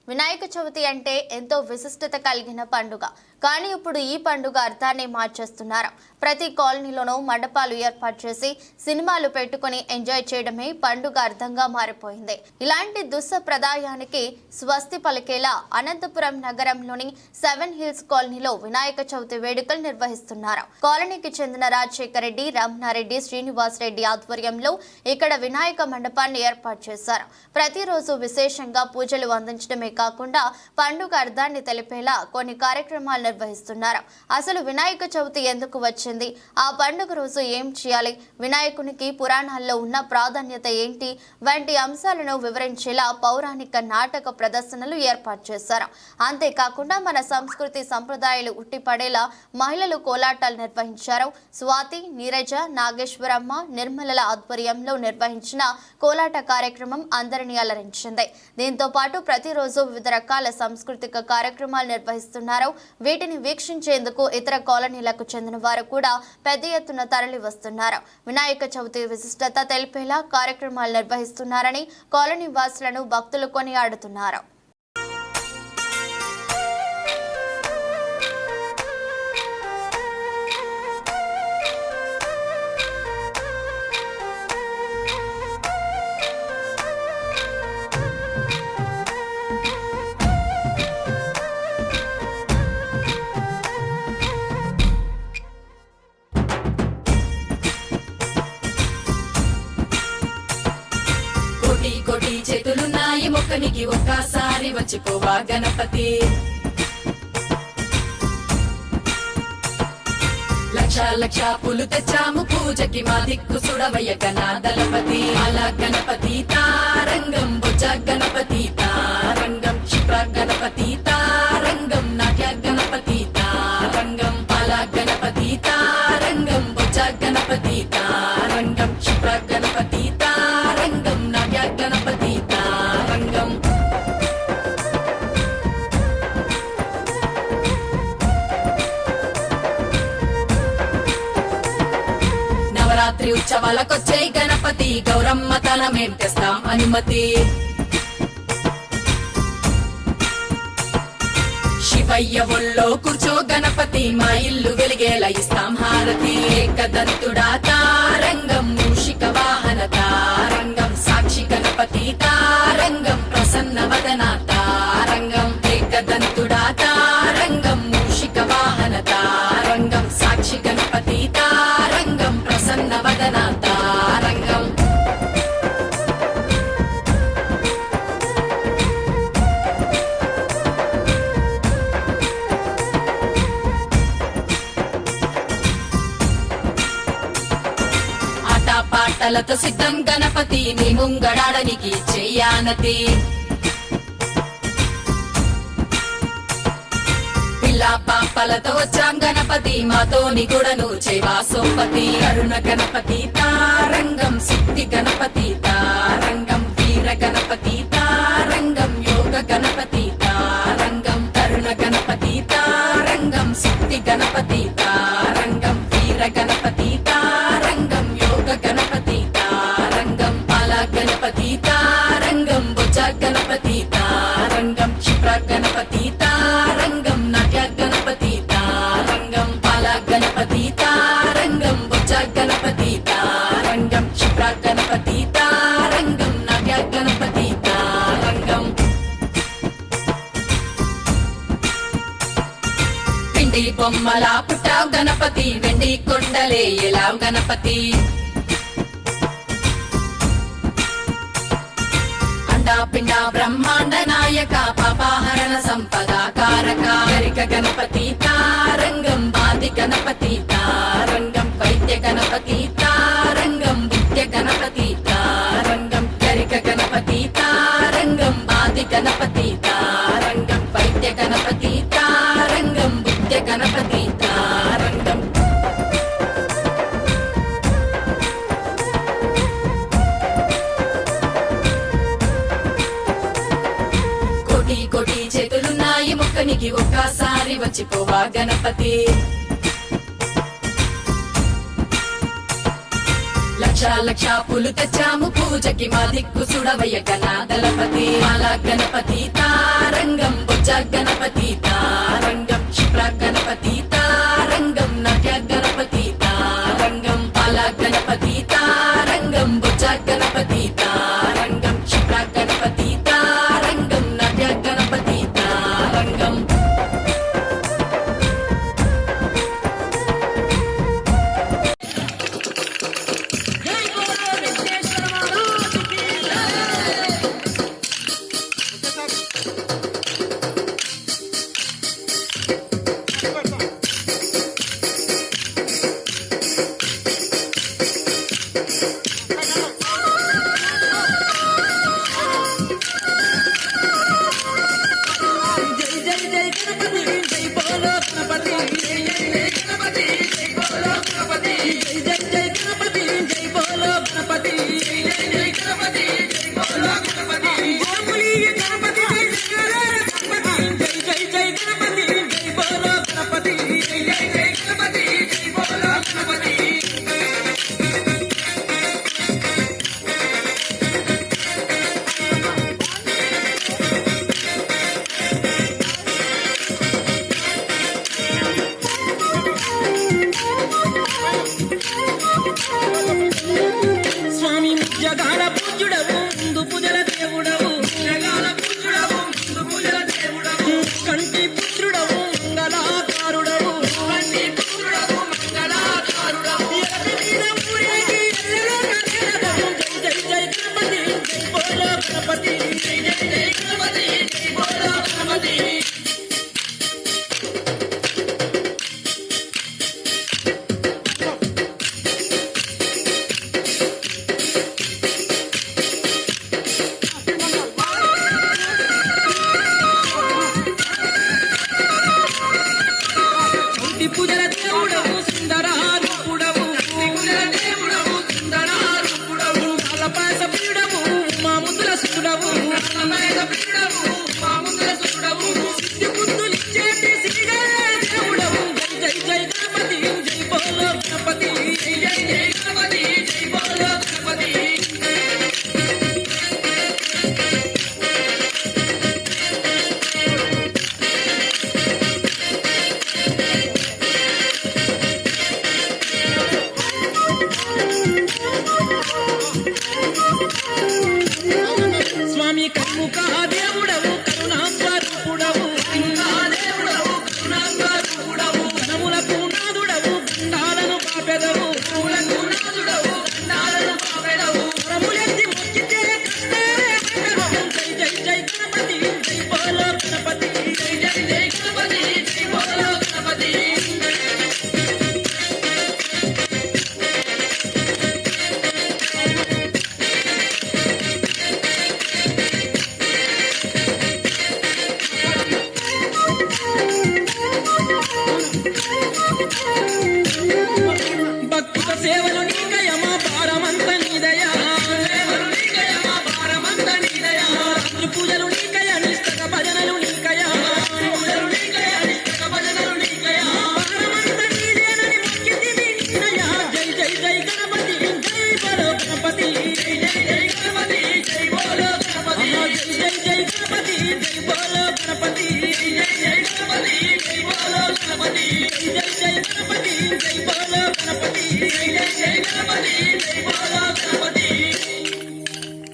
వినాయక చవితి అంటే ఎంతో విశిష్టత కలిగిన పండుగ. కానీ ఇప్పుడు ఈ పండుగ అర్థాన్ని మార్చేస్తున్నారు. ప్రతి కాలనీలోనూ మండపాలు ఏర్పాటు చేసి సినిమాలు పెట్టుకొని ఎంజాయ్ చేయడమే పండుగ అర్థంగా మారిపోయింది. ఇలాంటి దుస్సప్రదాయానికి స్వస్తి పలికేలా అనంతపురం నగరంలోని 7 హిల్స్ కాలనీలో వినాయక చవితి వేడుకలు నిర్వహిస్తున్నారు. కాలనీకి చెందిన రాజశేఖర్ రెడ్డి, రమణారెడ్డి, శ్రీనివాస్ రెడ్డి ఆధ్వర్యంలో ఇక్కడ వినాయక మండపాన్ని ఏర్పాటు చేశారు. ప్రతిరోజు విశేషంగా పూజలు అందించడమే కాకుండా పండుగ అర్థాన్ని తెలిపేలా కొన్ని కార్యక్రమాలు నిర్వహిస్తున్నారు. అసలు వినాయక చవితి ఎందుకు వచ్చింది, ఆ పండుగ రోజు ఏం చేయాలి, వినాయకునికి పురాణాల్లో ఉన్న ప్రాధాన్యత ఏంటి వంటి అంశాలను వివరించేలా పౌరాణిక నాటక ప్రదర్శనలు ఏర్పాటు చేశారు. అంతేకాకుండా మన సంస్కృతి సంప్రదాయాలు ఉట్టిపడేలా మహిళలు కోలాటాలు నిర్వహించారు. స్వాతి, నీరజ, నాగేశ్వరమ్మ, నిర్మలల ఆధ్వర్యంలో నిర్వహించిన కోలాట కార్యక్రమం అందరినీ అలరించింది. దీంతో పాటు ప్రతిరోజు వివిధ రకాల సాంస్కృతిక కార్యక్రమాలు నిర్వహిస్తున్నారు. వీటిని వీక్షించేందుకు ఇతర కాలనీలకు చెందిన వారు కూడా పెద్ద ఎత్తున తరలి వస్తున్నారు. వినాయక చవితి విశిష్టత తెలిపేలా కార్యక్రమాలు నిర్వహిస్తున్నారని కాలనీ వాసులను భక్తులు కొనియాడుతున్నారు. కోటి చేతులున్నాయి మొక్కనికి ఒక్కసారి వచ్చిపోవా గణపతి. లక్ష పూలు తెచ్చాము పూజకి మా దిక్కు సుడవయ్య గణాదలపతి. అలా గణపతి తారంగం, బొజ్జ గణపతి తారంగం, క్షిప్ర గణపతి తారంగం, నాట్య గణపతి తారంగం. అలా గణపతి తారంగం, బొజ్జ గణపతి తారంగం, క్షిప్ర గణపతి తారంగం, నాట్య గణపతి తారంగం. నవరాత్రి ఉత్సవాలకొచ్చే గణపతి, గౌరమ్మ తనమేం తెస్తాం అనుమతి. శివయ్య ఒళ్ళో కూర్చో గణపతి, మా ఇల్లు వెలిగేలా ఇస్తాం హారతి. ఏకదంతుడా తారంగం, మూషిక వాహన తారంగం, సాక్షి గణపతి తారంగం, ప్రసన్న వదన తారంగం. ఏకదంతుడా తారంగం, మూషిక వాహన తారంగం, సాక్షి గణపతి తారంగం, ప్రసన్న వదన తారంగం. పాటలతో సిద్ధం గణపతి, నీ ముంగడాడనికి చెయ్యానతి. పిల్లా పాపలతో వచ్చాం గణపతి, మాతోని గుడను చేవా సోపతి. కరుణ గణపతి తారంగం, సిద్ధి గణపతి తారంగం, వీర గణపతి తారంగం, యోగ గణపతి తారంగం. కరుణ గణపతి తారంగం, సిద్ధి గణపతి తారంగం, వీర గణపతి తారంగం, యోగ గణపతి తారంగం. అలా గణపతి తారంగం, బొజ్జ గణపతి తారంగం, క్షిప్ర గణపతి తారంగం, నాట్య గణపతి తారంగం. అలా గణపతి తారంగం, బొజ్జ గణపతి తారంగం, క్షిప్ర గణపతి తారంగం, నాట్య గణపతి తారంగం. పిండి బొమ్మలా పుట్టావు గణపతి, వెండి కొండలే ఎలావు గణపతి. పిండ బ్రహ్మాండ నాయక, పాపాహరణ సంపద కారక. గరిక గణపతి తారంగం, బాది గణపతి తారంగం, వైద్య గణపతి తారంగం, విద్య గణపతి తారంగం. గరిక గణపతి తారంగం, బాది గణపతి తారంగం, వైద్య గణపతి తారంగం, విద్య గణపతి తారంగం. కోటి చేతులున్నాయి మొక్కనికి ఒక్కసారి వచ్చిపోవా గణపతి. లక్ష పూలు తెచ్చాము పూజకి మా దిక్కు సుడవయ్య గణాదలపతి. అలా గణపతి తారంగం, భుజ గణపతి తారంగం క్షిప్ర గణపతి తారంగం నాట్య గణపతి తారంగం బాల గణపతి తారంగం భుజ గణపతి తారంగం క్షిప్ర గణపతి తారంగం నాట్య గణపతి తారంగం